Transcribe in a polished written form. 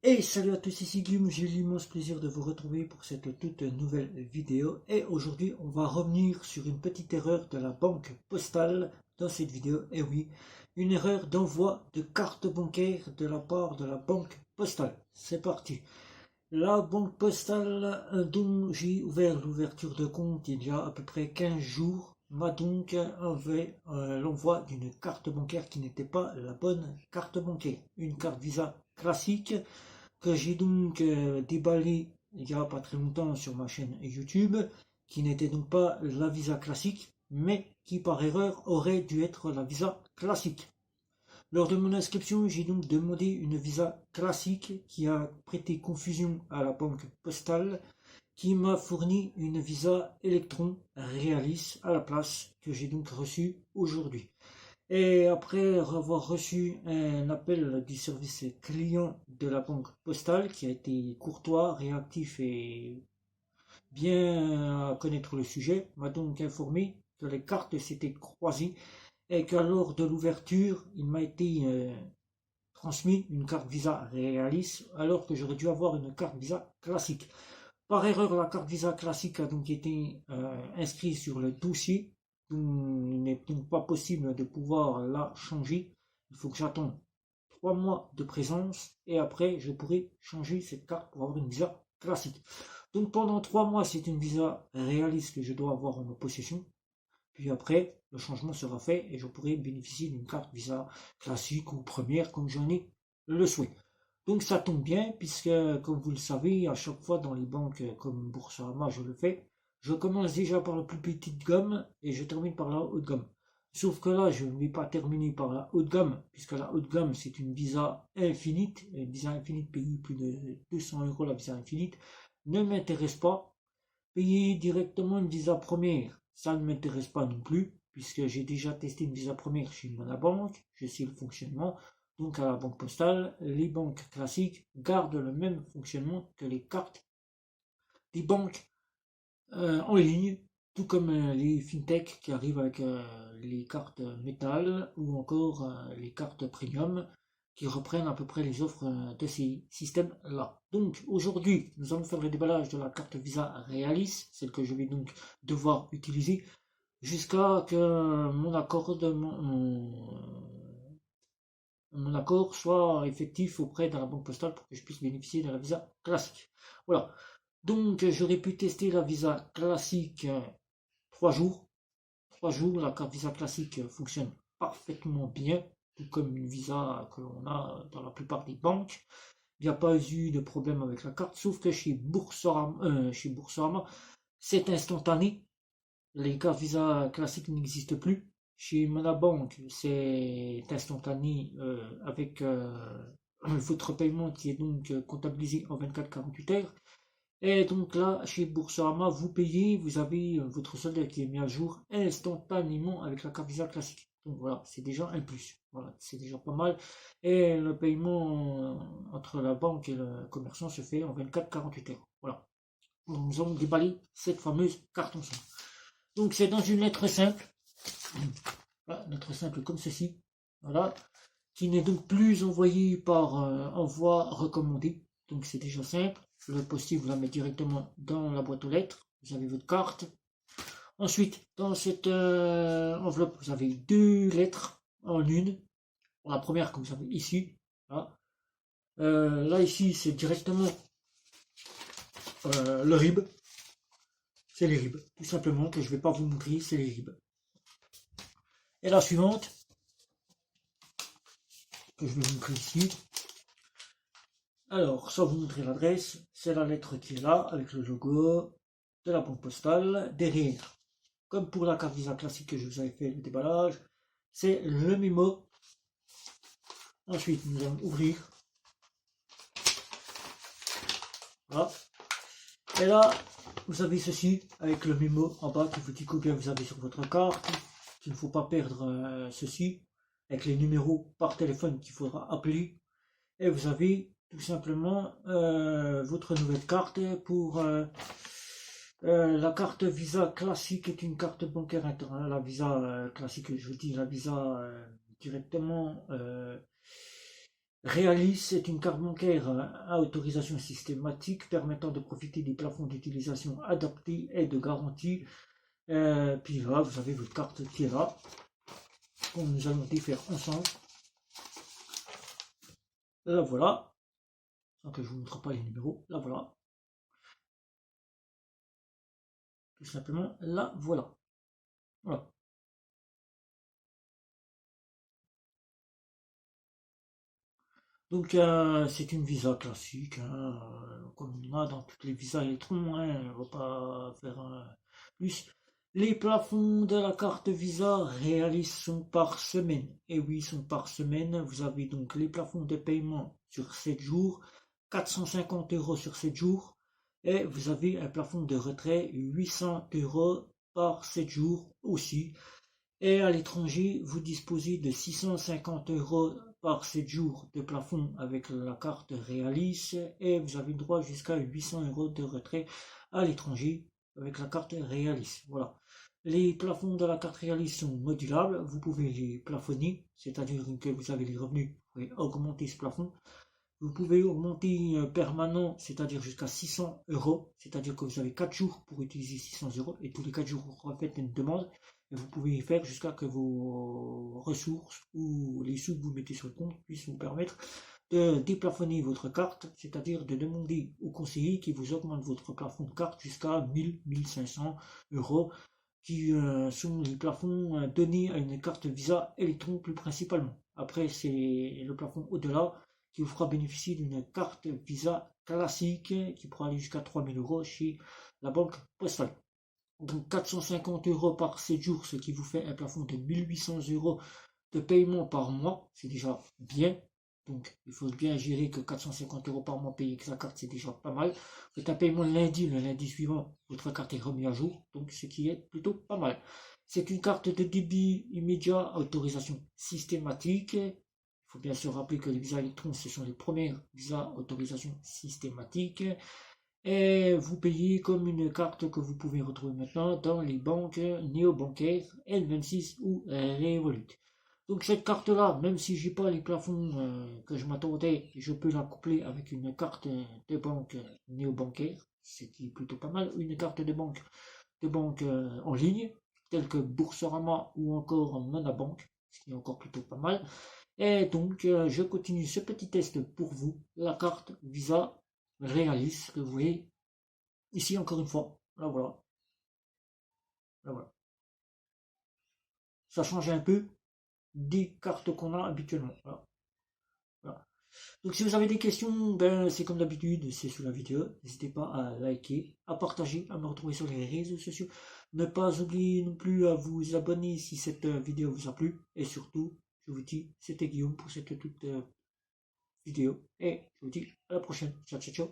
Et salut à tous, ici Guillaume, j'ai l'immense plaisir de vous retrouver pour cette toute nouvelle vidéo. Et aujourd'hui, on va revenir sur une petite erreur de la banque postale dans cette vidéo. Et oui, une erreur d'envoi de carte bancaire de la part de la banque postale. C'est parti. La banque postale dont j'ai ouvert l'ouverture de compte il y a à peu près 15 jours m'a donc envoyé l'envoi d'une carte bancaire qui n'était pas la bonne carte bancaire. Une carte Visa classique que j'ai donc déballé il n'y a pas très longtemps sur ma chaîne YouTube, qui n'était donc pas la Visa classique, mais qui par erreur aurait dû être la Visa classique. Lors de mon inscription, j'ai donc demandé une Visa classique qui a prêté confusion à la banque postale, qui m'a fourni une Visa Electron Realis à la place, que j'ai donc reçue aujourd'hui. Et après avoir reçu un appel du service client de la banque postale qui a été courtois, réactif et bien à connaître le sujet, m'a donc informé que les cartes s'étaient croisées et qu'à lors de l'ouverture, il m'a été transmis une carte Visa Realis alors que j'aurais dû avoir une carte Visa classique. Par erreur, la carte Visa classique a donc été inscrite sur le dossier. Il n'est donc pas possible de pouvoir la changer. Il faut que j'attende 3 mois de présence et après je pourrai changer cette carte pour avoir une Visa classique. Donc pendant 3 mois, c'est une Visa réaliste que je dois avoir en ma possession. Puis après, le changement sera fait et je pourrai bénéficier d'une carte Visa classique ou première comme j'en ai le souhait. Donc ça tombe bien puisque, comme vous le savez, à chaque fois dans les banques comme Boursorama, je le fais, je commence déjà par la plus petite gamme et je termine par la haute gamme. Sauf que là, je ne vais pas terminer par la haute gamme, puisque la haute gamme, c'est une Visa Infinite. Une Visa Infinite payer plus de 200 euros la Visa Infinite ne m'intéresse pas. Payer directement une Visa première, ça ne m'intéresse pas non plus, puisque j'ai déjà testé une Visa première chez Monabank, je sais le fonctionnement. Donc à la banque postale, les banques classiques gardent le même fonctionnement que les cartes des banques en ligne, tout comme les fintech qui arrivent avec les cartes métal ou encore les cartes premium qui reprennent à peu près les offres de ces systèmes-là. Donc aujourd'hui, nous allons faire le déballage de la carte Visa Realis, celle que je vais donc devoir utiliser jusqu'à que mon accord soit effectif auprès de la banque postale pour que je puisse bénéficier de la Visa classique. Voilà. Donc j'aurais pu tester la Visa classique 3 jours. 3 jours, la carte Visa classique fonctionne parfaitement bien, tout comme une Visa que l'on a dans la plupart des banques. Il n'y a pas eu de problème avec la carte, sauf que chez Boursorama, c'est instantané. Les cartes Visa classiques n'existent plus. Chez Monabank, c'est instantané avec votre paiement qui est donc comptabilisé en 24-48 heures. Et donc là, chez Boursorama, vous payez, vous avez votre solde qui est mis à jour instantanément avec la carte Visa classique. Donc voilà, c'est déjà un plus. Voilà, c'est déjà pas mal. Et le paiement entre la banque et le commerçant se fait en 24-48 heures. Voilà. Donc, nous allons déballer cette fameuse carte ensemble. Donc c'est dans une lettre simple. Voilà, lettre simple comme ceci. Voilà. Qui n'est donc plus envoyée par envoi recommandé. Donc c'est déjà simple. Le postier vous la met directement dans la boîte aux lettres. Vous avez votre carte. Ensuite, dans cette enveloppe, vous avez 2 lettres en une. La première que vous avez ici. Là, là ici, c'est directement le RIB. C'est les RIB. Tout simplement, que je ne vais pas vous montrer, c'est les RIB. Et la suivante, que je vais vous montrer ici. Alors, sans vous montrer l'adresse, c'est la lettre qui est là, avec le logo de la banque postale. Derrière, comme pour la carte Visa classique que je vous avais fait le déballage, c'est le mémo. Ensuite, nous allons ouvrir. Voilà. Et là, vous avez ceci, avec le mémo en bas qui vous dit combien vous avez sur votre carte, qu'il ne faut pas perdre ceci, avec les numéros par téléphone qu'il faudra appeler. Et vous avez tout simplement votre nouvelle carte pour la carte Visa classique est une carte bancaire internationale. La Visa classique, je vous dis, la Visa directement Realis est une carte bancaire à autorisation systématique permettant de profiter des plafonds d'utilisation adaptés et de garantie. Puis là, vous avez votre carte qui est là, que nous allons défaire ensemble. Là voilà, sans que je vous montre pas les numéros, là voilà. Tout simplement, là voilà. Voilà. Donc c'est une visa classique, hein, comme on a dans toutes les visas électrons, hein, on va pas faire plus. Les plafonds de la carte Visa réalisent sont par semaine. Et oui, sont par semaine. Vous avez donc les plafonds de paiement sur 7 jours, 450 € sur 7 jours. Et vous avez un plafond de retrait 800 € par 7 jours aussi. Et à l'étranger, vous disposez de 650 € par 7 jours de plafond avec la carte Realis et vous avez droit jusqu'à 800 € de retrait à l'étranger avec la carte Realis. Voilà. Les plafonds de la carte Realis sont modulables, vous pouvez les plafonner, c'est-à-dire que vous avez les revenus, vous pouvez augmenter ce plafond. Vous pouvez augmenter permanent, c'est-à-dire jusqu'à 600 €, c'est-à-dire que vous avez 4 jours pour utiliser 600 € et tous les 4 jours vous refaites une demande et vous pouvez y faire jusqu'à que vos ressources ou les sous que vous mettez sur le compte puissent vous permettre de déplafonner votre carte, c'est-à-dire de demander au conseiller qui vous augmente votre plafond de carte jusqu'à 1000-1500 € qui sont les plafonds donnés à une carte Visa Electron plus principalement. Après, c'est le plafond au-delà qui vous fera bénéficier d'une carte Visa classique qui pourra aller jusqu'à 3000 € chez la banque postale. Donc 450 € par 7 jours, ce qui vous fait un plafond de 1800 € de paiement par mois, c'est déjà bien. Donc il faut bien gérer que 450 € par mois payé avec sa carte, c'est déjà pas mal. Vous faites un paiement le lundi suivant, votre carte est remise à jour, donc ce qui est plutôt pas mal. C'est une carte de débit immédiat à autorisation systématique. Il faut bien se rappeler que les visas électrons, ce sont les premières visas à autorisation systématique. Et vous payez comme une carte que vous pouvez retrouver maintenant dans les banques néobancaires N26 ou Revolut. Donc cette carte-là, même si j'ai pas les plafonds que je m'attendais, je peux la coupler avec une carte de banque néobancaire, ce qui est plutôt pas mal, une carte de banque en ligne, telle que Boursorama ou encore Monabank, ce qui est encore plutôt pas mal. Et donc je continue ce petit test pour vous, la carte Visa Realis que vous voyez ici encore une fois. Là voilà, là voilà. Ça change un peu des cartes qu'on a habituellement. Voilà. Voilà. Donc si vous avez des questions, ben c'est comme d'habitude, c'est sous la vidéo. N'hésitez pas à liker, à partager, à me retrouver sur les réseaux sociaux. Ne pas oublier non plus à vous abonner si cette vidéo vous a plu. Et surtout, je vous dis, c'était Guillaume pour cette toute vidéo. Et je vous dis à la prochaine. Ciao, ciao, ciao.